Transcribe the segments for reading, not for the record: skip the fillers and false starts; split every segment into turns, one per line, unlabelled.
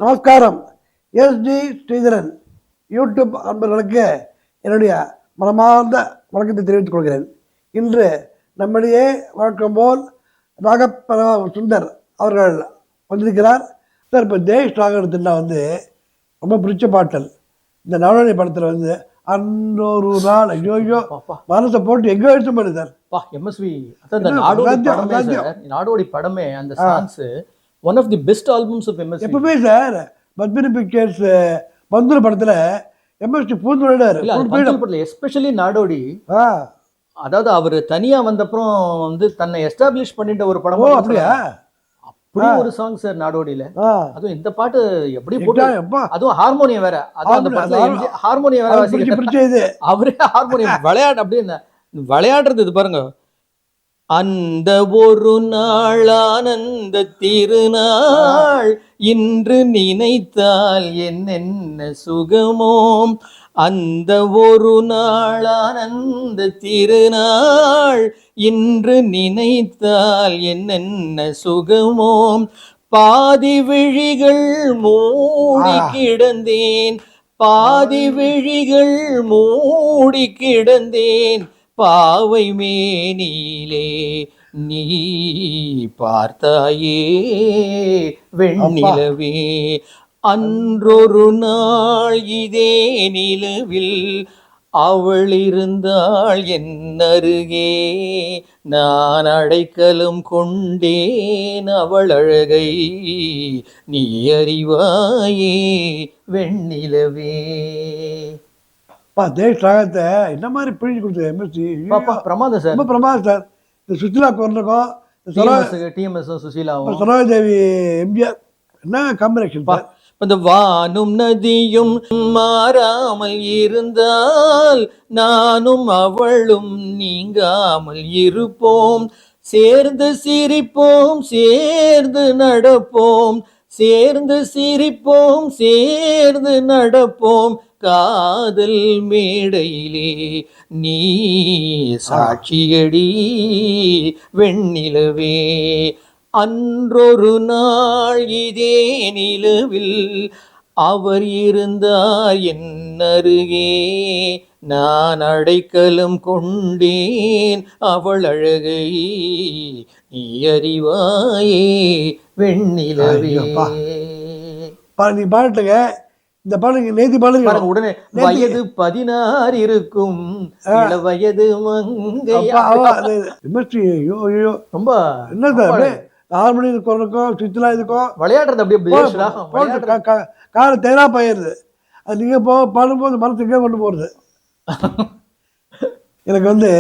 நமஸ்காரம். ST Sridharan YouTube அன்பர்களுக்கு என்னுடைய மனமார்ந்த வணக்கத்தை தெரிவித்துக் கொள்கிறேன். இன்று நம்மிடையே வழக்கம் போல் ராகப்ப சுந்தர் அவர்கள் வந்திருக்கிறார். சார், இப்போ தேஷ் ராகவத்தின்னா ரொம்ப பிடிச்ச பாட்டல் இந்த நவநீத படத்தில் அன்னொரு நாள் ஐயோ மனசை போட்டு எங்கோ எடுத்து பண்ணு சார்.
எம்எஸ்வி நாடோடி படமே அந்த songs one of the best albums of MSV.
எப்பவுமே சார் பத்மினி பிக்சர்ஸ் பந்துரு படத்துல எம்எஸ்டி பூந்துடாரு
எஸ்பெஷலி நாடோடி. அதாவது அவர் தனியா வந்தப்புறம் தன்னை எஸ்டாப்ளிஷ் பண்ணிட்ட ஒரு படம்.
அப்படியா?
அப்படி ஒரு சாங் சார் நாடோடியில. அதுவும் இந்த பாட்டு எப்படி போட்டு, அதுவும் ஹார்மோனியம் வேற. அதுவும் அந்த படத்துல ஹார்மோனியம் வேற வாசிக்கிறது. அவரே ஹார்மோனியம் விளையாடு அப்படியே விளையாடுறது. இது பாருங்க, அந்த ஒரு நாள் ஆனந்த திருநாள் இன்று நினைத்தால் என்னென்ன சுகமோம். அந்த ஒரு நாள் ஆனந்த திருநாள் இன்று நினைத்தால் என்னென்ன சுகமோம். பாதி விழிகள் மூடி கிடந்தேன், பாதி விழிகள் மூடி கிடந்தேன், பாவை மேனிலே நீ பார்த்தாயே வெண்ணிலவே. அன்றொரு நாள் இதே நிலவில் அவள் இருந்தாள் என் அருகே, நான் அடைக்கலம் கொண்டேன் அவள் அழகை நீ அறிவாயே வெண்ணிலவே.
தேஷ் ராகத்தை என்ன மாதிரி பிழிஞ்சு கொடுத்தது எம்எஸ்டி.
பிரமாதம் சார்,
ரொம்ப பிரமாதம் சார். இந்த சுசிலா குரலுக்கும்
டிஎம்எஸ் சுசீலாவும்
சரோஜதேவி எம்ஜிஆர் என்ன காம்பினேஷன்.
இந்த வானும் நதியும் மாறாமல் இருந்தால் நானும் அவளும் நீங்காமல் இருப்போம், சேர்ந்து சிரிப்போம் சேர்ந்து நடப்போம், சேர்ந்து சிரிப்போம் சேர்ந்து நடப்போம், காதல் மேடையிலே நீ சாட்சியடி வெண்ணிலவே. அன்றொரு நாள் இதே நிலவில் அவர் இருந்தார் என் அருகே, நான் அடைக்கலம் கொண்டேன் அவள் அழகை நீ அறிவாயே வெண்ணிலவே.
நீ பாட்டுங்க இந்த பாடலுக்கு நேத்தி பாடலுக்கு
உடனே வயது 16 இருக்கும் வயது ரொம்ப
என்ன சார் ஹார்மோனி குரலுக்கும் சுவிட்செலாம் இதுக்கும்
விளையாடுறது அப்படியே
கால தேரா போயிடுது. அது நீங்கள் பாடும்போது மனசுக்கே கொண்டு போகிறது. எனக்கு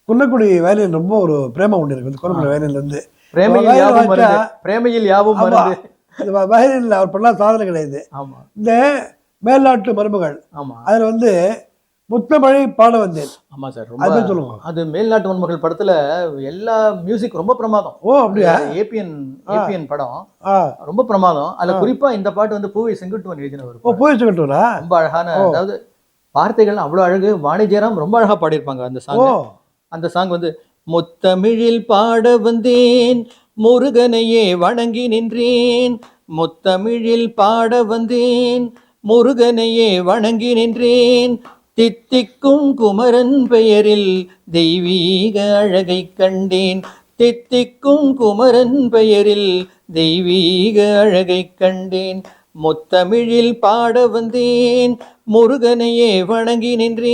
குன்னக்குடி வயலின் ரொம்ப ஒரு பிரேமம் உண்டு. எனக்கு குன்னக்குடி வயலின்லேருந்து
பிரேமையில் யாவும்
வயலில் அவர் பண்ணலாம் சாதனை கிடையாது. இந்த மேல்நாட்டு மருமகள் அதில் முத்தமழை பாட வந்தேன்.
ஆமா சார், ரொம்ப சொல்லுவாங்க. அது மேல்நாட்டு மருமகள் படத்துல எல்லா மியூசிக் ரொம்ப பிரமாதம்.
ஓ அப்படியா?
ஏபிஎன் படம் ரொம்ப பிரமாதம். அதுல குறிப்பா இந்த பாட்டு பூவை செங்குட்டுவன் எழுதினவர்.
பூவை செங்குட்டுவனா
ரொம்ப அழகான, அதாவது வார்த்தைகள் அவ்வளவு அழகு. வாணி ஜெயராம் ரொம்ப அழகா பாடியிருப்பாங்க அந்த சாங். அந்த சாங் முத்தமிழில் பாட வந்தேன் முருகனையே வணங்கி நின்றேன், முத்தமிழில் பாட வந்தேன் முருகனையே வணங்கி நின்றேன், தித்திக்கும் குமரன் பெயரில் தெய்வீக அழகை கண்டேன், தித்திக்கும் குமரன் பெயரில் தெய்வீக அழகை கண்டேன், முத்தமிழில் பாட வந்தேன் முருகனையே வணங்கி நின்றேன்.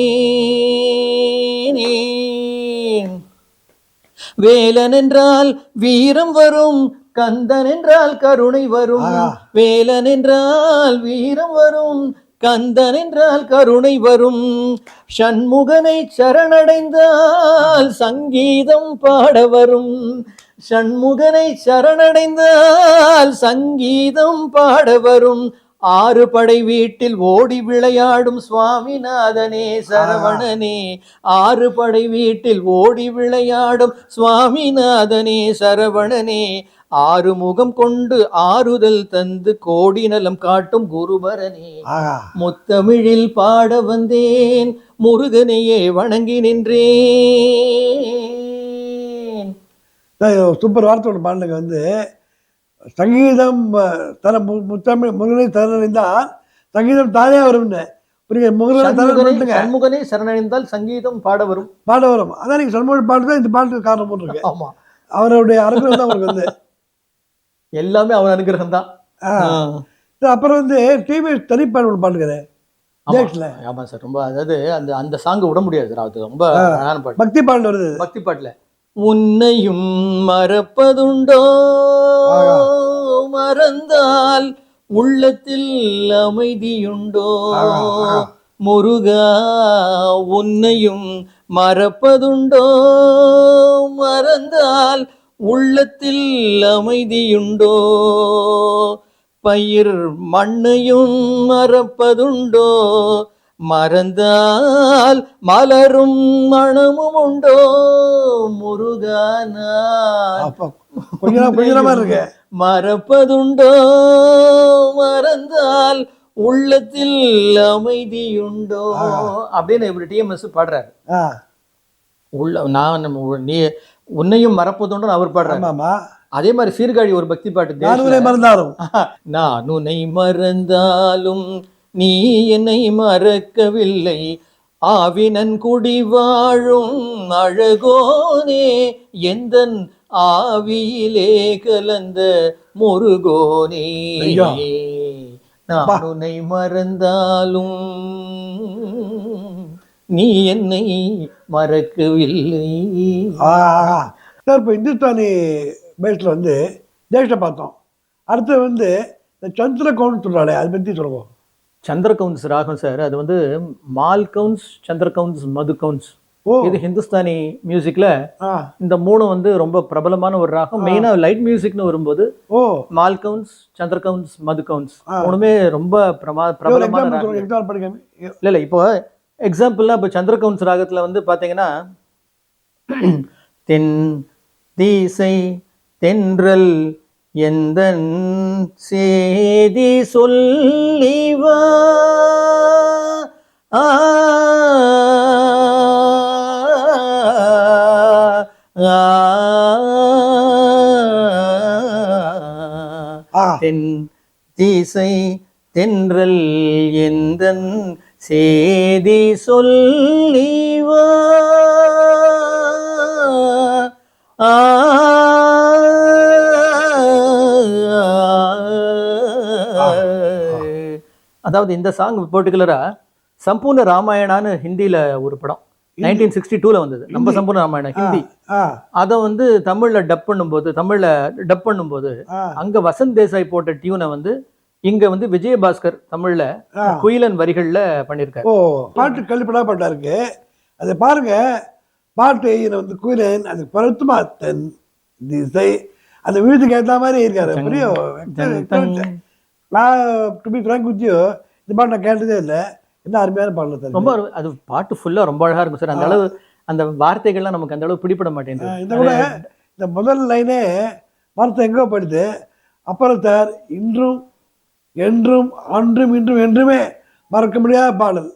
வேலன் என்றால் வீரம் வரும், கந்தன் என்றால் கருணை வரும், வேலன் என்றால் வீரம் வரும், கந்தன் என்றால் கருணை வரும், சண்முகனை சரணடைந்தால் சங்கீதம் பாட வரும், சண்முகனை சரணடைந்தால் சங்கீதம் பாட வரும், ஆறு படை வீட்டில் ஓடி விளையாடும் சுவாமிநாதனே சரவணனே, ஆறு படை வீட்டில் ஓடி விளையாடும் சுவாமிநாதனே சரவணனே, ஆறு முகம் கொண்டு ஆறுதல் தந்து கோடி நலம் காட்டும் குருபரனே, முத்தமிழில் பாட வந்தேன் முருகனையே வணங்கி நின்றேன்.
சூப்பர் வார்த்தை ஒன்று பாடுங்க. சங்கீதம் தர முத்தமிழ் முருகனை சரணடைந்தால் சங்கீதம் தானே வரும்னு புரியுங்க. முருகனை சரணடைங்க,
சண்முகனே சரணடைந்தால் சங்கீதம் பாட வரும்.
அதான் நீங்கள் சண்முக பாட்டு தான் இந்த பாட்டுக்கு காரணம் போட்டிருக்கு.
ஆமா,
அவருடைய அனுகிரகம் தான் அவருக்கு வந்து
எல்லாமே அவர் அனுகிரகம் தான்.
அப்புறம் வந்து டிவிஎஸ் தனிப்பாடு ஒன்று பாட்டுக்கிறேன்.
ஆமா சார், ரொம்ப அதாவது அந்த அந்த சாங் விட முடியாது சார், அது ரொம்ப அழகான பாட்டு.
பக்தி பாடல் வருது.
பக்தி பாட்டுல உன்னையும் மறப்பதுண்டோ, மறந்தால் உள்ளத்தில் அமைதியுண்டோ, முருகா உன்னையும் மறப்பதுண்டோ, மறந்தால் உள்ளத்தில் அமைதியுண்டோ, பயிர் மண்ணையும் மறப்பதுண்டோ, மறந்தால் மலரும் மணமும் உண்டோ, முருகானா
இருக்கு
மறப்பதுண்டோ, மறந்தால் உள்ளத்தில் அமைதியுண்டோ அப்படின்னு இப்படி டிஎம்எஸ் பாடுறாரு. நான் நீ உன்னையும் மறப்பதுண்டோ அவர் பாடுறாரு. அதே மாதிரி சீர்காழி ஒரு பக்தி பாட்டு,
மறந்தாலும்
நான் உன்னை மறந்தாலும் நீ என்னை மறக்கவில்லை, ஆவினன் குடி வாழும் அழகோனே, எந்தன் ஆவியிலே கலந்த முருகோனே, நான் உன்னை மறந்தாலும் நீ என்னை மறக்கவில்லை.
இப்போ இந்துஸ்தானி பேஸில் வந்து தேஷ்ட பார்த்தோம். அடுத்து வந்து இந்த சந்திர கவுன்ஸ் சொல்கிறாளே, அதை பற்றி சொல்லுவோம்.
சந்திர கவுன்ஸ் ராகம் சார், அது வந்து மால் கவுன்ஸ், சந்திர கவுன்ஸ், மது கவுன்ஸ். இது ஹிந்துஸ்தானி மியூசிக்ல இந்த மூணு வந்து ரொம்ப பிரபலமான ஒரு ராகம். மெயினா லைட் மியூசிக்னு வரும்போது மால் கவுன்ஸ், சந்திர கவுன்ஸ், மது கவுன்ஸ் மூணுமே ரொம்ப பிரபலமான ராகம். இல்ல இப்போ எக்ஸாம்பிள்னா இப்போ சந்திர கவுன்ஸ் ராகத்துல வந்து பாத்தீங்கன்னா தென் தீசை தென்றல் எந்தன் சேதி சொல்லிவா, தென் தீசை தென்றல் எந்தன் சேதி சொல்லிவா, அதாவது இந்த சாங் பர்டிகுலரா சம்பூர்ண ராமாயணான்னு ஹிந்தியில ஒரு படம் 1962 வந்தது. நம்ம சம்பூர்ண ராமாயணம் ஹிந்தி. அதை வந்து தமிழ்ல டப் பண்ணும்போது அங்க வசந்த் தேசாய் போட்ட டியூனை வந்து இங்க வந்து விஜயபாஸ்கர் தமிழ்ல குயிலன் வரிகள்ல பண்ணிருக்காரு.
பாட்டு கல்விப்படா பாட்டா இருக்கு. அதை பாருங்க, பாட்டு வந்து குயிலன் அது பருத்துமா தென் திசை அந்த வீட்டுக்கு ஏற்ற மாதிரி இருக்காரு. நான் to be frank with you, இந்த பாட்டு நான் கேட்டதே இல்லை. என்ன அருமையான பாடல சார்.
ரொம்ப அது பாட்டு ஃபுல்லா ரொம்ப அழகா இருக்கும் சார். அந்த அளவு அந்த வார்த்தைகள்லாம் நமக்கு அந்த அளவு பிடிபட மாட்டேங்குது.
இந்த கூட இந்த முதல் லைனே வார்த்தை எங்கோ படுது. அப்புறம் சார் இன்றும் என்றும் அன்றும் இன்றும் என்றுமே மறக்க முடியாத பாடல்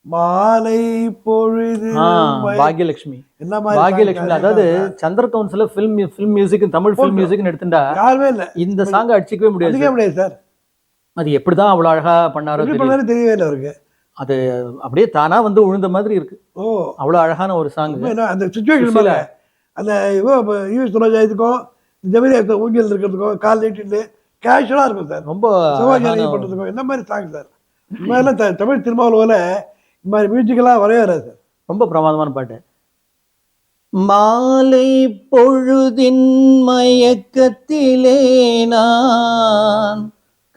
மாலை பொழுது
பாக்யலட்சுமி. என்ன பாக்யலட்சுமி, அதாவது சந்திர கவுன்ஸ்ல ஃபிலிம் மியூசிக், தமிழ் ஃபிலிம் மியூசிக்னு எடுத்துட்டா யாருமே இல்லை இந்த சாங் அடிச்சிக்கவே முடியாது
சார்.
அது எப்படிதான் அவ்வளவு அழகா பண்ணாரோ
தெரியவே இல்லை அவருக்கு.
அது அப்படியே தானா வந்து உழுந்த மாதிரி இருக்கு. அவ்வளவு அழகான ஒரு சாங்.
அந்த சிச்சுவேஷன் அந்த யூஎஸ் துணைஜாயத்துக்கும் ஜெமினி ஊஞ்சல் இருக்கிறதுக்கும் கால் நீட்டிட்டு கேஷுவலா இருக்கும் சார். ரொம்ப பண்றதுக்கும் என்ன மாதிரி சாங் சார். இந்த மாதிரிலாம் தமிழ் திருமாவளவுல இந்த மாதிரி மியூசிக்கெல்லாம் வரவே வராது சார்.
ரொம்ப பிரமாதமான பாட்டு. மாலை பொழுதின் மயக்கத்திலே நான்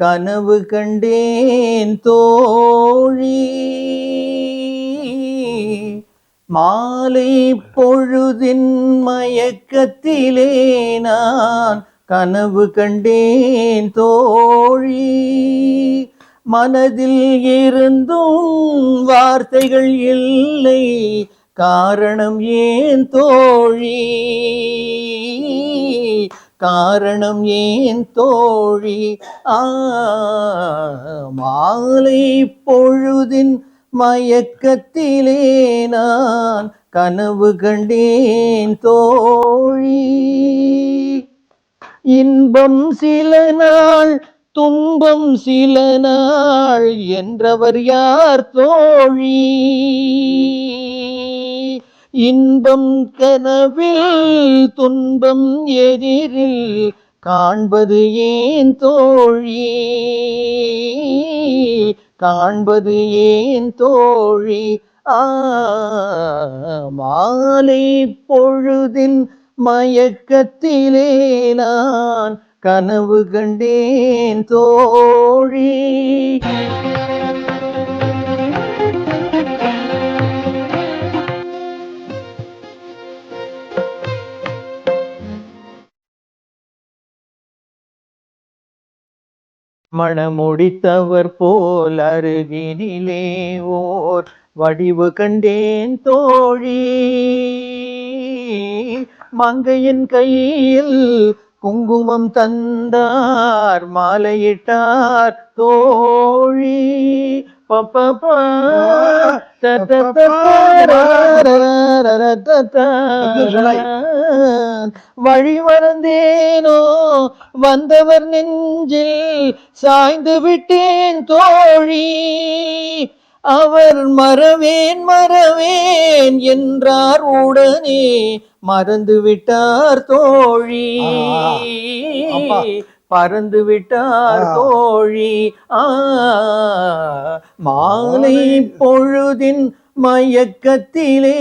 கனவு கண்டேன் தோழி, மாலை பொழுதின் மயக்கத்திலே நான் கனவு கண்டேன் தோழி, மனதில் இருந்தும் வார்த்தைகள் இல்லை, காரணம் ஏன் தோழி, காரணம் ஏன் தோழி, மாலை பொழுதின் மயக்கத்திலே நான் கனவு கண்டேன் தோழி. இன்பம் சில நாள் துன்பம் சில நாள் என்றவர் யார் தோழி? இன்பம் கனவில் துன்பம் எதிரில் காண்பது ஏன் தோழி? காண்பது ஏன் தோழி? மாலை பொழுதின் மயக்கத்திலே நான் கனவு கண்டேன் தோழி. மணமுடித்தவர் போல் அருகினிலே ஓர் வடிவு கண்டேன் தோழி. மங்கையின் கையில் குங்குமம் தந்தார் மாலையிட்டார் தோழி. வழி மறந்தேனோ வந்தவர் நெஞ்சில் சாய்ந்து விட்டேன் தோழி. அவர் மறவேன் மறவேன் என்றார் உடனே மறந்து விட்டார் தோழி. பறந்து விட்டார் தோழி. மாலை பொழுதின் மயக்கத்திலே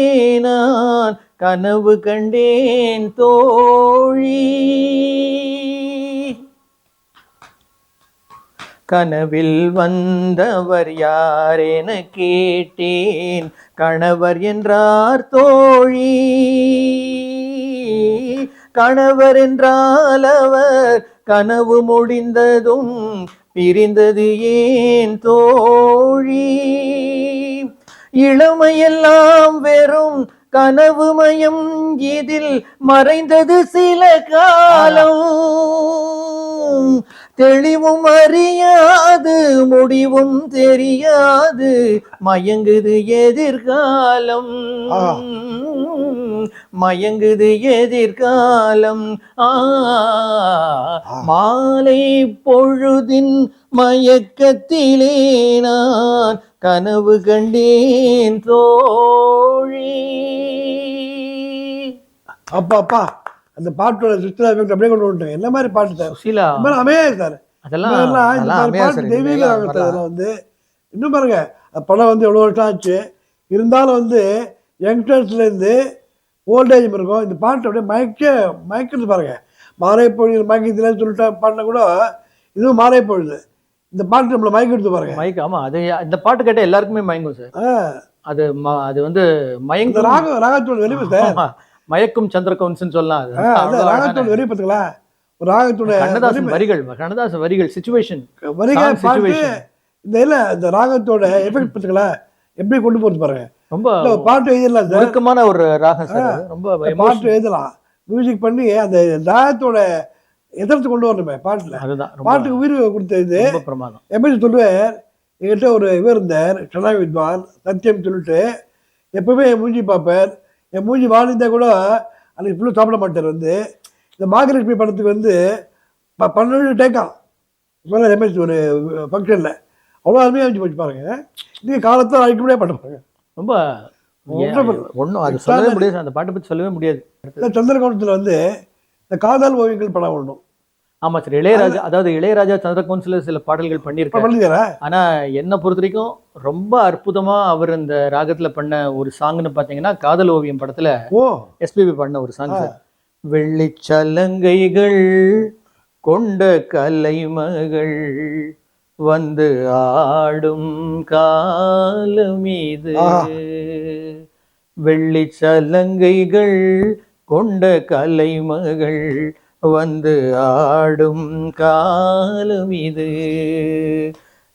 நான் கனவு கண்டேன் தோழி. கனவில் வந்தவர் யார் என கேட்டேன், கணவர் என்றார் தோழி. கணவர் என்றால் அவர் கனவு முடிந்ததும் பிரிந்தது ஏன் தோழி? இளமையெல்லாம் வெறும் கனவுமயம், இதில் மறைந்தது சில காலம். தெளிவும் அறியாது முடிவும் தெரியாது மயங்குது எதிர்காலம். மயங்குது எதிர்காலம். மாலை பொழுதின் மயக்கத்திலே நான் கனவு கண்டேன் தோழி.
அப்பா அப்பா அந்த பாட்டோட சுற்றுலா அப்படியே கொண்டு வந்துட்டேன். என்ன மாதிரி பாட்டு சார்? சுஷீலா அமையா சார். அதெல்லாம் பாட்டு தெய்வீக அதெல்லாம் வந்து இன்னும் பாருங்க, படம் வந்து எவ்வளோ வருஷம் ஆச்சு இருந்தாலும் வந்து யங்ஸ்டர்ஸ்லேருந்து ஓல்டேஜ் இருக்கும். இந்த பாட்டு அப்படியே மயக்கிறது பாருங்க. மாலை பொழுது மயக்கத்திலன்னு சொல்லிட்டு பாட்டின கூட இதுவும் மாலை பொழுது. இந்த பாட்டு நம்மளை மயக்கிடுத்து பாருங்க.
மயக்க ஆமாம், அது இந்த பாட்டு கேட்டால் எல்லாருக்குமே மயங்கும் சார். அது அது வந்து மயங்க
ராகத்தோட வெளியே சார்.
மயக்கும் சந்திரகவுன்ஸ்னு சொல்லலாம்.
ராகத்தோட வெளியே பார்த்துங்களா, ராகத்தோட
கண்ணதாசன் வரிகள், கண்ணதாசன் வரிகள், சிச்சுவேஷன்
வரிகள் பாட்டு. இந்த இல்லை இந்த ராகத்தோட எஃபெக்ட் பார்த்துங்களா எப்படி கொண்டு போகிறது பாருங்க. ரொம்ப பாட்டு எழுதலாம் சார், நெருக்கமான ஒரு ராகம் சார். ரொம்ப பாட்டு எழுதலாம், மியூசிக் பண்ணி அந்த ராகத்தோட எதிர்த்து கொண்டு வரணுமே பாட்டில். அதுதான் பாட்டுக்கு உயிர் கொடுத்த இது பிரமாதம். எப்படி சொல்லுவார், என்கிட்ட ஒரு இவர் இருந்தார் கலா வித்வான் சத்தியம் சொல்லிட்டு, எப்பவுமே என் மூஞ்சி பார்ப்பார். என் மூஞ்சி வாழ்ந்தா கூட அன்றைக்கி ஃபுல்லாக சாப்பிட மாட்டார். வந்து இந்த மகாலட்சுமி படத்துக்கு வந்து 12 டேக்கான் சொல்ல எம்எஸ் ஒரு ஃபங்க்ஷனில் அவ்வளோ அருமையாக வச்சு போச்சு பாருங்க. நீங்கள் காலத்தில் அழைக்க முடியாது பண்ணுறாங்க. ரொம்ப ஒன்றும் அது சொல்லவே முடியாது, அந்த பாட்டை பற்றி சொல்லவே முடியாது. சந்திரகவுண்டத்தில் வந்து இந்த காதல் ஓவியங்கள் படம் வரணும். ஆமாம் சார், இளையராஜா, அதாவது இளையராஜா சந்திரகவுன்ஸில் சில பாடல்கள் பண்ணியிருக்காரு. ஆனால் என்னை பொறுத்த வரைக்கும் ரொம்ப அற்புதமாக அவர் இந்த ராகத்தில் பண்ண ஒரு சாங்னு பார்த்தீங்கன்னா காதல் ஓவியம் படத்தில் எஸ்பிபி பண்ண ஒரு சாங் சார். வெள்ளிச்சலங்கைகள் கொண்ட கலைமகள் வந்து ஆடும் காலம் இது. வெள்ளிச்சலங்கைகள் கொண்ட கலைமகள் வந்து ஆடும் காலம் இது.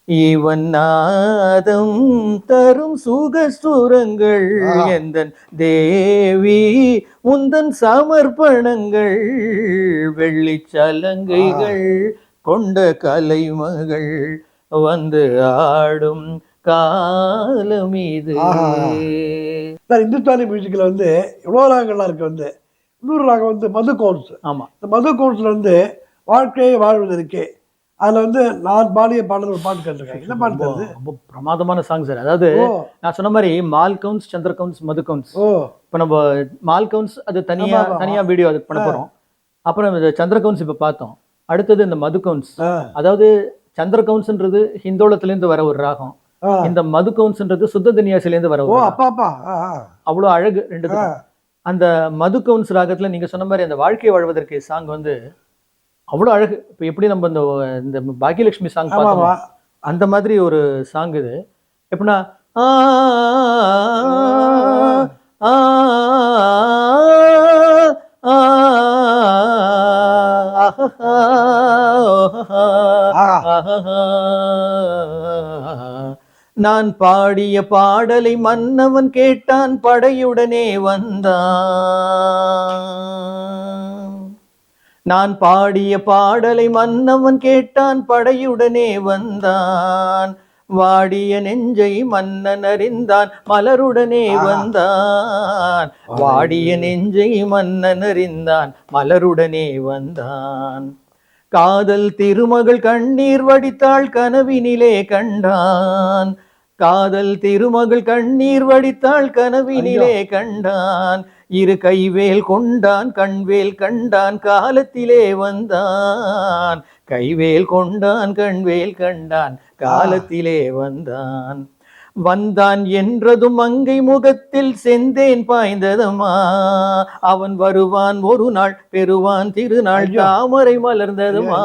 இவன் நாதம் தரும் சுகசுரங்கள் எந்தன் தேவி உந்தன் சமர்ப்பணங்கள். வெள்ளிச்சலங்கைகள் கொண்ட கலைமகள் வந்து ஆடும் காலம் இது. இந்துஸ்தானி மியூசிக்கில் வந்து எவ்வளோ ராகங்கள்லாம் இருக்குது. வந்து இன்னொரு ராகம் வந்து மது கவுன்ஸ்.
ஆமா.
இந்த மது கவுன்ஸ்ல வந்து வாழ்க்கையை வாழ்வதற்கே அதில் வந்து நான் பாடிய பாடல் ஒரு பாட்டு கேட்டிருக்கேன். என்ன பாட்டு
ரொம்ப
அது?
ரொம்ப பிரமாதமான சாங் சார். அதாவது
ஓ
நான் சொன்ன மாதிரி மால் கவுன்ஸ், சந்திர கவுன்ஸ், மது கவுன்ஸ்.
ஓ
இப்போ நம்ம மால் கவுன்ஸ் அது தனியா
ஆமா, ஆமா.
தனியா வீடியோ அது பண்ண போறோம். அப்புறம் இந்த சந்திர கவுன்ஸ் இப்போ பார்த்தோம். அடுத்தது இந்த மது கவுன்ஸ்.
ஆ
அதாவது சந்திர கவுன்ஸ்ன்றது ஹிந்தோளத்துலேருந்து வர ஒரு ராகம்.
ஆ
இந்த மது கவுன்ஸ்ன்றது சுத்த தன்யாசிலேருந்து வர
ஓ
ஒரு ராகம்.
அப்பா அப்பா
அவ்வளோ அழகு ரெண்டுத்துக்கும். அந்த மது கவுன்ஸ் ராகத்துல நீங்க சொன்ன மாதிரி அந்த வாழ்க்கையை வாழ்வதற்கு சாங் வந்து அவ்வளோ அழகு. இப்போ எப்படி நம்ம இந்த இந்த பாக்கியலட்சுமி சாங் பார்த்தோமோ
ஆமாமா.
அந்த மாதிரி ஒரு சாங் இது. எப்படின்னா ஆ ஆ ஆ நான் பாடிய பாடலை மன்னவன் கேட்டான், படையுடனே வந்தான். நான் பாடிய பாடலை மன்னவன் கேட்டான், படையுடனே வந்தான். வாடிய நெஞ்சை மன்னன் அறிந்தான், மலருடனே வந்தான். வாடிய நெஞ்சை மன்னன் அறிந்தான், மலருடனே வந்தான். காதல் திருமகள் கண்ணீர் வடித்தாள், கனவினிலே கண்டான். காதல் திருமகள் கண்ணீர் வடித்தாள், கனவினிலே கண்டான். இரு கைவேல் கொண்டான், கண்வேல் கண்டான், காலத்திலே வந்தான். கைவேல் கொண்டான், கண்வேல் கண்டான், காலத்திலே வந்தான். வந்தான் என்றதும் மங்கை முகத்தில் செந்தேன் பாய்ந்ததம்மா. அவன் வருவான் ஒரு நாள், பெறுவான் திருநாள், தாமரை மலர்ந்ததுமா.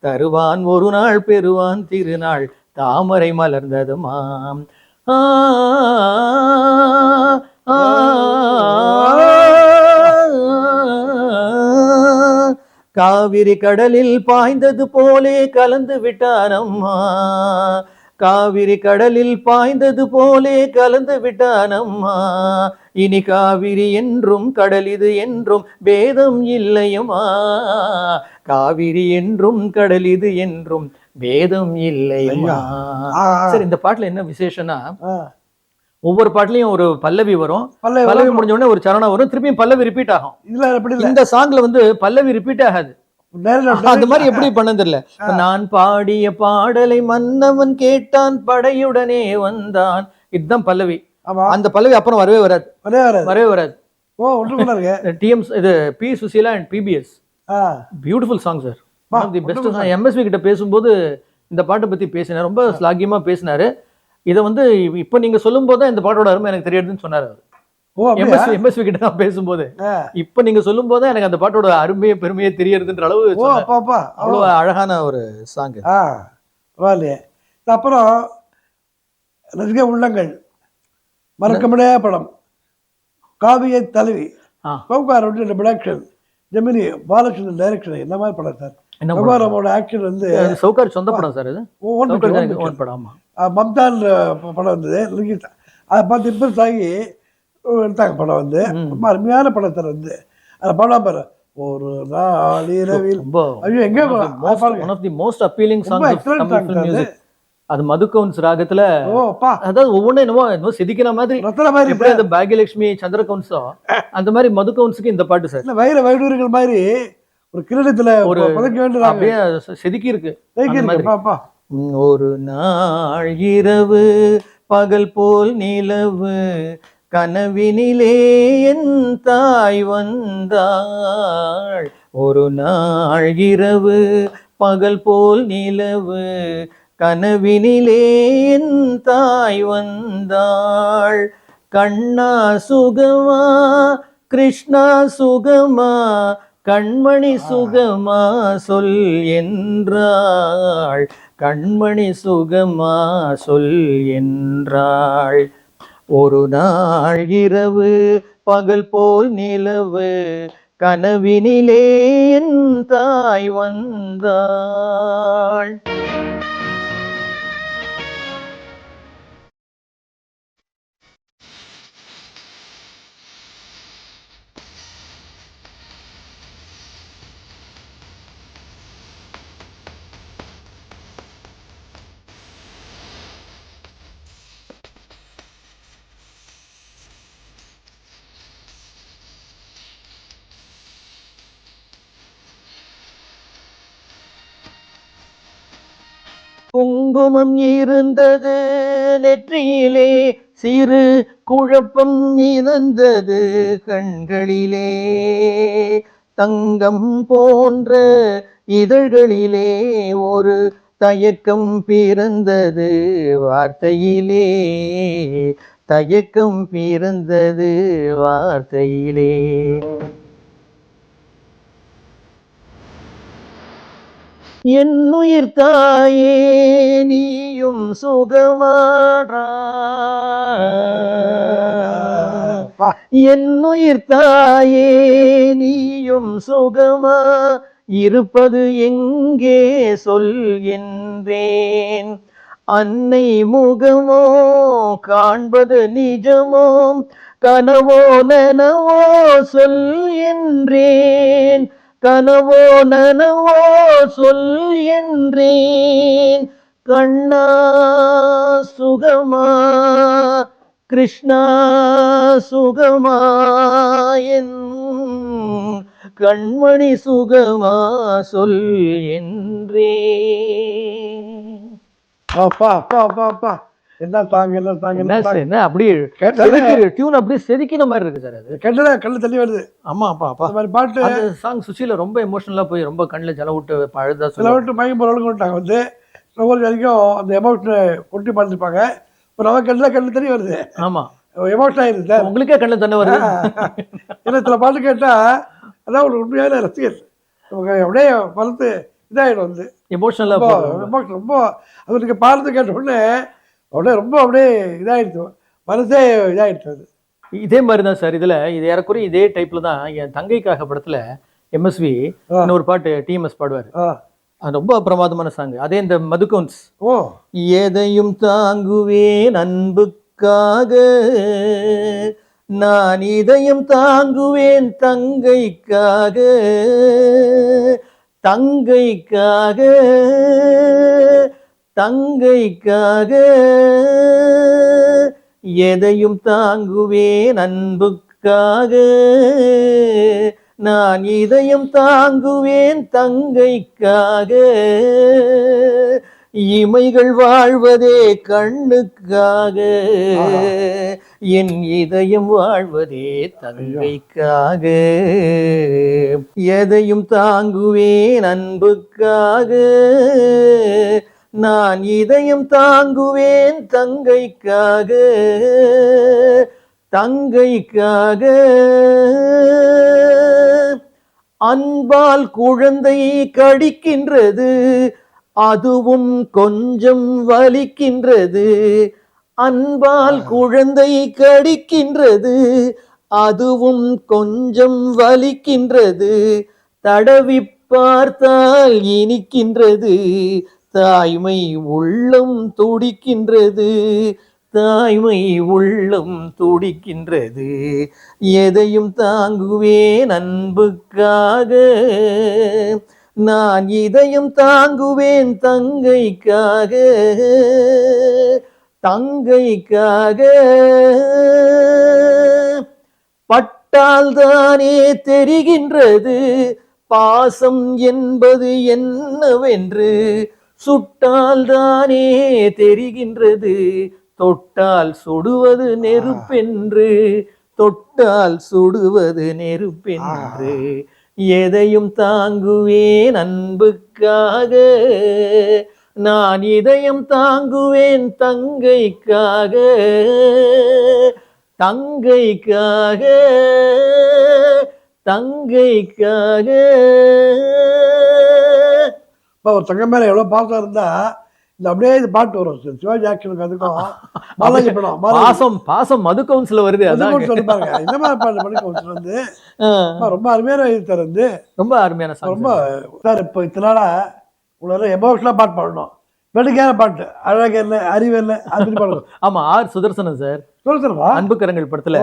தருவான் ஒரு நாள், பெறுவான் திருநாள், தாமரை மலர்ந்ததுமாம். ஆ ஆ காவிரி கடலில் பாய்ந்தது போலே கலந்து விட்டானம்மா. காவிரி கடலில் பாய்ந்தது போலே கலந்து விட்டானம்மா. இனி காவிரி என்றும் கடல் இது என்றும் பேதம் இல்லையம்மா. காவிரி என்றும் கடல் இது என்றும் பேதம் இல்லையம்மா. சரி, இந்த பாட்டுல என்ன விசேஷம்னா ஒவ்வொரு பாட்டுலயும் ஒரு பல்லவி வரும். பல்லவி முடிஞ்ச உடனே ஒரு சரணம் வரும், திருப்பியும் பல்லவி ரிப்பீட் ஆகும். இந்த சாங்ல வந்து பல்லவி ரிப்பீட் ஆகாது. அந்த மாதிரி எப்படி பண்ணது இல்ல. நான் பாடிய பாடலை மன்னவன் கேட்டான், படையுடனே வந்தான். இதுதான் பல்லவி. அந்த பல்லவி அப்புறம் வரவே வராது, வரவே வராது. டிஎம் இது P Susheela and PBS. Beautiful song sir. One of the best song. MSV கிட்ட பேசும்போது இந்த பாட்டை பத்தி பேசினார், ரொம்ப ஸ்லாகியமா பேசினாரு. இதை வந்து இப்ப நீங்க சொல்லும் போது இந்த பாட்டோட அருமை எனக்கு தெரியாதுன்னு சொன்னாரு. எம்எஸ்வி கிட்ட நான் பேசும்போது இப்ப நீங்க சொல்லும் போது எனக்கு அந்த பாட்டோட அருமையை பெருமையை தெரியறதுன்ற அளவு அவ்வளவு அழகான ஒரு சாங்.
அப்புறம் ரசிக உள்ளங்கள் மறக்க முடியாத படம் காவிய தலைவி. Production, Gemini Balakrishnan direction. என்ன மாதிரி படம் சார்? ஆக்ஷன் வந்து
சௌகார் சொந்த படம் சார். இது படம்.
மம்தான் படம் வந்தது, அதை பார்த்து இம்ப்ரெஸ் ஆகி எடுத்தாங்க படம். வந்து ரொம்ப அருமையான படம் சார். வந்து அந்த படம் பாரு, ஒரு நாள் இரவில். ஐயோ எங்க
one of the most appealing songs. அது மது கவுன்ஸ் ராகத்துல. அதாவது ஒவ்வொன்றும் என்னமோ செதுக்கிற மாதிரி. எப்படி அந்த பாக்யலட்சுமி சந்திர கவுன்ஸோ அந்த மாதிரி மது கவுன்ஸுக்கு இந்த பாட்டு சார்.
வைர வைடூரிகள் மாதிரி ஒரு கிரீடத்துல ஒரு
அப்படியே செதுக்கி இருக்கு. ஒரு நாள் இரவு பகல் போல் நிலவு, கனவினிலே என் தாய் வந்தாள். ஒரு நாள் இரவு பகல் போல் நிலவு, கனவினிலே என் தாய் வந்தாள். கண்ணா சுகமா கிருஷ்ணா சுகமா, கண்மணி சுகமா சொல் என்றாள். கண்மணி சுகமா சொல் என்றாள். ஒரு நாள் இரவு பகல் போல் நிலவு, கனவினிலே என் தாய் வந்தாள். குங்குமம் இருந்தது நெற்றியிலே, சிறு குழப்பம் மிதந்தது கண்களிலே, தங்கம் போன்ற இதழ்களிலே ஒரு தயக்கம் பிறந்தது வார்த்தையிலே, தயக்கம் பிறந்தது வார்த்தையிலே. என்னுயிர் தாயே நீயும் சுகமாடா, என்னுயிர் தாயே நீயும் சுகமா, இருப்பது எங்கே சொல் என்றேன். அன்னை முகமோ காண்பது நிஜமோ, கனவோ நனவோ சொல் என்றேன், கனவோ நனவோ சொல் என்றேன். கண்ணா சுகமா கிருஷ்ணா சுகமா, என் கண்மணி சுகமா சொல் என்றேன்.
அப்பா அப்பா அப்பா அப்பா, என்ன தாங்க என்ன தாங்க என்ன தாங்க.
என்ன அப்படியே டியூன் அப்படியே செதுக்கின மாதிரி இருக்கு சார். அது
கேட்டதா கண்ணு தள்ளி வருது.
ஆமா அப்பா அப்பா,
அந்த மாதிரி பாட்டு
அந்த சாங் சுஷீல ரொம்ப எமோஷனலா போய் ரொம்ப கண்ணில் ஜலம் விட்டு அழுதா
சில விட்டு மயக்கம் போகிற அளவுக்கு விட்டாங்க வந்து ஒவ்வொரு வரைக்கும் அந்த எமோஷனை கொட்டி பார்த்துருப்பாங்க. ஒரு நம்ம கண்ணில் கண்ணு தண்ணி வருது.
ஆமா,
எமோஷன் ஆயிடுது சார்.
உங்களுக்கே கண்ணில் தண்ணி வருது.
ஏன்னா சில பாட்டு கேட்டால் அதான் ஒரு உண்மையான ரசிகர் நமக்கு அப்படியே மனத்து இதாகிடும் வந்து
எமோஷனலாக
எமோஷன் ரொம்ப. அவருக்கு பாடத்தை கேட்ட உடனே அப்படியே ரொம்ப அப்படியே இதாகிடுச்சு, மனசே இதாகிடுச்சு. அது
இதே மாதிரி தான் சார். இதில் இது ஏறக்குறைய இதே டைப்பில் தான் என் தங்கைக்காக படத்தில் எம்எஸ்வி ஒரு பாட்டு டிஎம்எஸ் பாடுவார். அது ரொம்ப பிரமாதமான சாங். அதே இந்த மதுகவுன்ஸ்.
ஓ,
எதையும் தாங்குவேன் அன்புக்காக, நான் இதயம் தாங்குவேன் தங்கைக்காக, தங்கைக்காக, தங்கைக்காக, எதையும் தாங்குவேன் அன்புக்காக, நான் இதயம் தாங்குவேன் தங்கைக்காக, இமைகள் வாழ்வதே கண்ணுக்காக, என் இதயம் வாழ்வதே தங்கைக்காக, எதையும் தாங்குவேன் அன்புக்காக, நான் இதயம் தாங்குவேன் தங்கைக்காக, தங்கைக்காக. அன்பால் குழந்தை கடிக்கின்றது, அதுவும் கொஞ்சம் வலிக்கின்றது, அன்பால் குழந்தை கடிக்கின்றது, அதுவும் கொஞ்சம் வலிக்கின்றது, தடவி பார்த்தால் இனிக்கின்றது, தாய்மை உள்ளம் துடிக்கின்றது, தாய்மை உள்ளம் துடிக்கின்றது, எதையும் தாங்குவேன் அன்புக்காக, நான் இதயம் தாங்குவேன் தங்கைக்காக, தங்கைக்காக. பட்டால் தானே தெரிகின்றது பாசம் என்பது என்னவென்று, சுட்டால் தானே தெரிகின்றது தொட்டால் சுடுவது நெருப்பென்று, தொட்டால் சுடுவது நெருப்பென்று, எதையும் தாங்குவேன் அன்புக்காக, நான் இதயம் தாங்குவேன் தங்கைக்காக, தங்கைக்காக, தங்கைக்காக.
ஒரு தங்க மேல எவ்வளவு பாசம் இருந்தா இந்த அப்படியே இது பாட்டு வரும். சிவாஜி ஆக்ஷனுக்கு அதுக்கும் பாலாஜி படம்
பாசம் பாசம் மது கவுன்சில் வருது.
பாருங்க இந்த மாதிரி பாட்டு மது கவுன்சில் வந்து ரொம்ப அருமையான இது தருந்து, ரொம்ப அருமையான ரொம்ப சார். இப்போ இத்தனால உங்களை எமோஷனலா பாட்டு பாடணும், வெடுக்கையான பாட்டு, அழகு என்ன அறிவு என்ன அப்படி பாடணும்.
ஆமா, ஆர் சுதர்சனம் சார். சுதர்சனமா அன்புக்கரங்கள் படத்துல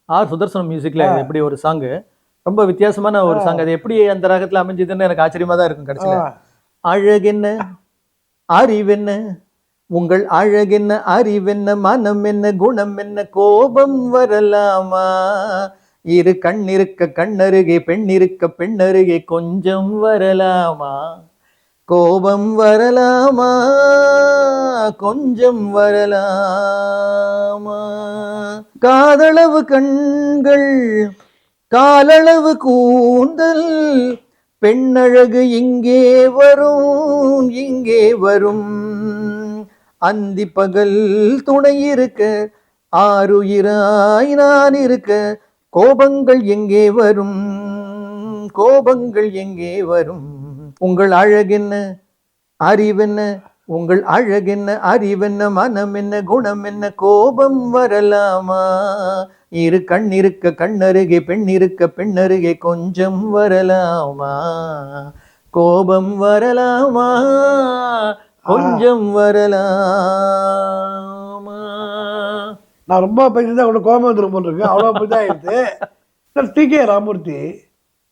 ஆர் சுதர்சனம் மியூசிக்ல எப்படி ஒரு சாங், ரொம்ப வித்தியாசமான ஒரு சாங். அது எப்படி அந்த ராகத்துல அமைஞ்சதுன்னு எனக்கு ஆச்சரியமா தான் இருக்கும். கடைசியில அழகென்ன அறிவென்ன, உங்கள் அழகென்ன அறிவென்ன, மனம் என்ன குணம் என்ன, கோபம் வரலாமா, இரு கண்ணிருக்க கண்ணருகே பெண்ணிருக்க பெண்ணருகே கொஞ்சம் வரலாமா, கோபம் வரலாமா, கொஞ்சம் வரலாமா, காதளவு கண்கள், காலளவு கூந்தல், பெண்ணழகு இங்கே வரும், இங்கே வரும், அந்தி பகல் துணை இருக்க, ஆருயிராய் நான் இருக்க, கோபங்கள் எங்கே வரும், கோபங்கள் எங்கே வரும், உங்கள் அழகென்ன அறிவென்ன, உங்கள் அழகென்ன அறிவென்ன, மனம் என்ன குணம் என்ன, கோபம் வரலாமா, இரு கண் இருக்க கண்ணருகே, பெண் இருக்க பெண்ணருகே, கொஞ்சம் வரலாமா, கோபம் வரலாமா, கொஞ்சம் வரலாமா.
நான் ரொம்ப பேசிதான் கூட கோபம் வந்துடும் போல் இருக்கு, அவ்வளோ போய் ஆயிடுச்சு. டி.கே. ராமூர்த்தி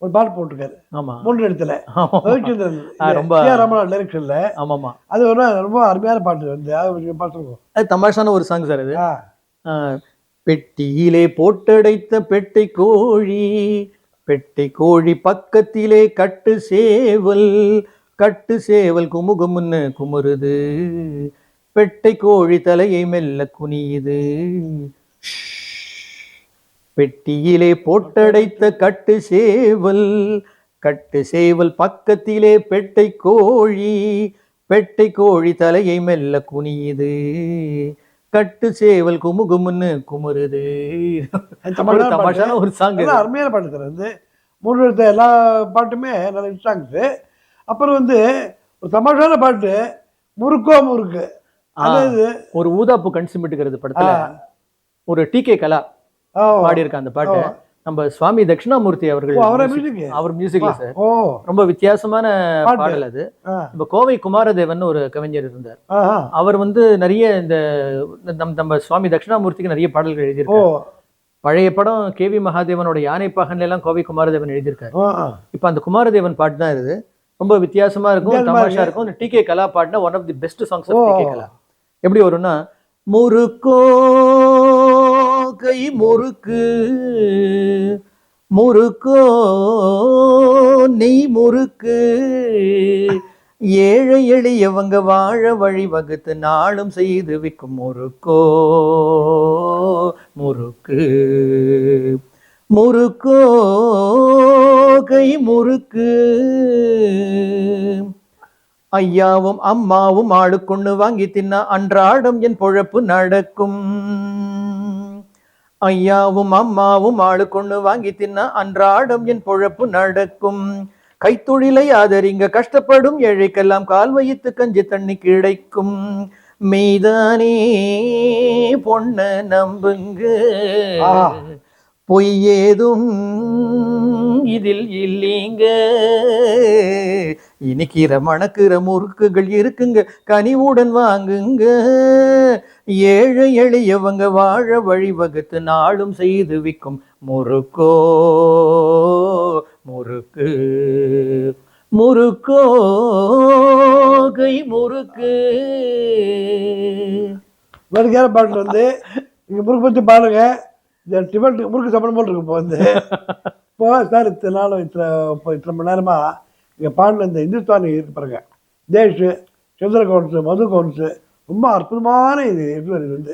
ஒரு பாட்டு போட்டிருக்காரு.
ஆமா,
3 இடத்துல
ரொம்ப
ராமநாத் டைரக்ஷன்ல.
ஆமாமா,
அது ஒரு ரொம்ப அருமையான பாட்டு வந்து பார்த்துருக்கோம்.
அது தமாஷான ஒரு சாங் சார் அது. பெட்டியிலே போட்டடைத்த பெட்டை கோழி, பெட்டை கோழி பக்கத்திலே கட்டு சேவல், கட்டு சேவல் குமுகுமுன்னு குமுறுது, பெட்டை கோழி தலையை மெல்ல குனியுது, பெட்டியிலே போட்டடைத்த கட்டு சேவல், கட்டு சேவல் பக்கத்திலே பெட்டை கோழி, பெட்டை கோழி தலையை மெல்ல குனியுது, கட்டு சேவல் குமுகுமுன்னு குமுறுது. தமாஷான ஒரு சாங்,
அருமையான பாட்டு சார். வந்து 3 இடத்த எல்லா பாட்டுமே நல்ல சாங்ஸ். அப்புறம் வந்து ஒரு தமாஷான பாட்டு முறுக்கோ முறுக்கு, அதாவது
ஒரு ஊதாப்பு கண் சிமிட்டுகிறது படத்துல ஒரு டி.கே. கலா பாடியிருக்க அந்த பாட்டு நம்ம சுவாமி தட்சிணாமூர்த்தி அவர்கள் அவர் மியூசிக்ல சார். ரொம்ப வித்தியாசமான பாடல் அது. இப்ப கோவை குமாரதேவன் ஒரு கவிஞர் இருந்தார். அவர் வந்து நிறைய இந்த நம்ம சுவாமி தட்சிணாமூர்த்திக்கு நிறைய பாடல்கள் எழுதியிருக்காரு. பழைய படம் கே.வி. மகாதேவனோட யானை பாகன்ல எல்லாம் கோவை குமாரதேவன் எழுதியிருக்காரு. இப்ப அந்த குமாரதேவன் பாட்டு தான் இது. ரொம்ப வித்தியாசமா இருக்கும், தமாஷா இருக்கும். இந்த டி.கே. கலா பாட்டுனா one of the best songs of T K. Kala. எப்படி வரும்னா, முறுக்கோ கை முறுக்கு, முறுக்கோ நெய் முறுக்கு, ஏழை எளியவங்க வாழ வழி வகுத்து நாளும் செய்து விற்கும் முறுக்கோ முறுக்கு, முறுக்கோ கை முறுக்கு, ஐயாவும் அம்மாவும் ஆளுக்கொண்டு வாங்கி தின்னா அன்றாடம் என் பொழப்பு நடக்கும், ஐயாவும் அம்மாவும் ஆளுக்கொண்டு வாங்கி தின்னா அன்றாடம் என் பொழப்பு நடக்கும், கைத்தொழிலை ஆதரிங்க கஷ்டப்படும் ஏழைக்கெல்லாம் கால் வைத்து கஞ்சி தண்ணி கிடைக்கும், மெய்தானே பொண்ண நம்புங்க பொய் ஏதும் இதில் இல்லீங்க, இனிக்கிற மணக்கிற முறுக்குகள் இருக்குங்க கனிவுடன் வாங்குங்க, ஏழை எளியவங்க வாழ வழிவகுத்து நாளும் செய்து விற்கும் முறுக்கோ முறுக்கு, முறுக்கோ கை முறுக்கு.
பாட்டு வந்து நீங்க முறுக்கு பற்றி பாருங்க. இந்த டிபெட் முறுக்கு சாப்பிடும் போல் இருக்கு. இப்போ வந்து இப்போ சார் இத்தனை நாள் இத்தனை மணி நேரமாக இங்கே பாடின இந்த இந்துஸ்தானி இருக்கு பாருங்க, தேஷு, சந்திர கவுன்ஸு, மது கவுன்ஸு, ரொம்ப அற்புதமான இது வந்து.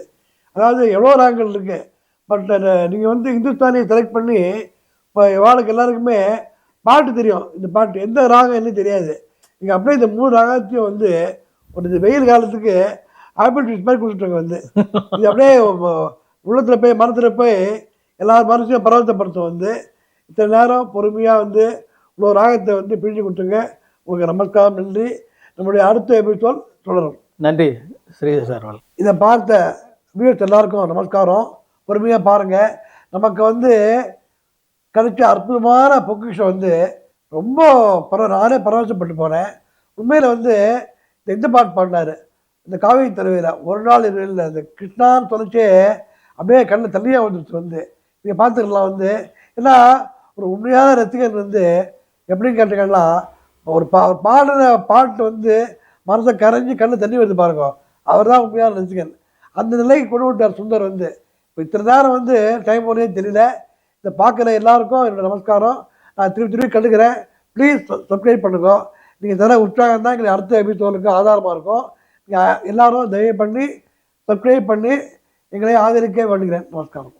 அதாவது எவ்வளோ ராகங்கள் இருக்குது. பட் நீங்கள் வந்து இந்துஸ்தானியை செலக்ட் பண்ணி இப்போ வாழ்க்கை எல்லாருக்குமே பாட்டு தெரியும். இந்த பாட்டு எந்த ராகம் என்ன தெரியாது. நீங்கள் அப்படியே இந்த 3 ராகத்தையும் வந்து ஒரு இந்த வெயில் காலத்துக்கு ஆப்பிள் ஜூஸ் மாதிரி கொடுத்துட்டாங்க. வந்து இது அப்படியே உள்ளத்தில் போய் மனத்தில் போய் எல்லார் மனசையும் பரவசப்படுத்தும். வந்து இத்தனை நேரம் பொறுமையாக வந்து இவ்வளோ ராகத்தை வந்து பிரிஞ்சு கொடுத்துங்க. உங்களுக்கு நமஸ்காரம், நன்றி. நம்முடைய அடுத்த எபிசோட் தொடரும்.
நன்றி ஸ்ரீதர் சார்.
இதை பார்த்த வியூவர்ஸ் எல்லாருக்கும் நமஸ்காரம். பொறுமையாக பாருங்கள். நமக்கு வந்து கிடைச்ச அற்புதமான பொக்கிஷம் வந்து ரொம்ப நானே பரவசப்பட்டு போனேன். உண்மையில் வந்து இந்த பாட்டு பாடினார் இந்த காவேரி தலைவையில் ஒரு நாள் இரவில் அந்த கிருஷ்ணான்னு தொலைச்சே அப்படியே கண்ணில் தண்ணியாக வந்துடுச்சு. வந்து நீங்கள் பார்த்துக்கலாம். வந்து ஏன்னா ஒரு உண்மையான ரசிகன் வந்து எப்படின்னு கேட்டீங்கன்னா ஒரு பாடுற பாட்டு வந்து மனசை கரைஞ்சி கண்ணில் தண்ணி வருது பாருங்க, அவர் தான் உண்மையான ரசிகன். அந்த நிலைக்கு கொண்டு விட்டார் சுந்தர். வந்து இப்போ இத்தனை நேரம் வந்து டைம் போனே தெரியல. இதை பார்க்குற எல்லாருக்கும் என்னோடய நமஸ்காரம். நான் திருப்பி கண்டுக்கிறேன். ப்ளீஸ் சப்ஸ்கிரைப் பண்ணுங்க. நீங்கள் தர உற்சாகம் தான் எங்களுக்கு அடுத்த எபிசோடுக்கு ஆதாரமாக இருக்கும். நீங்கள் எல்லாரும் தயவு பண்ணி சப்ஸ்கிரைப் பண்ணி எங்களை ஆதரிக்க வேண்டுகிறேன். நமஸ்காரம்.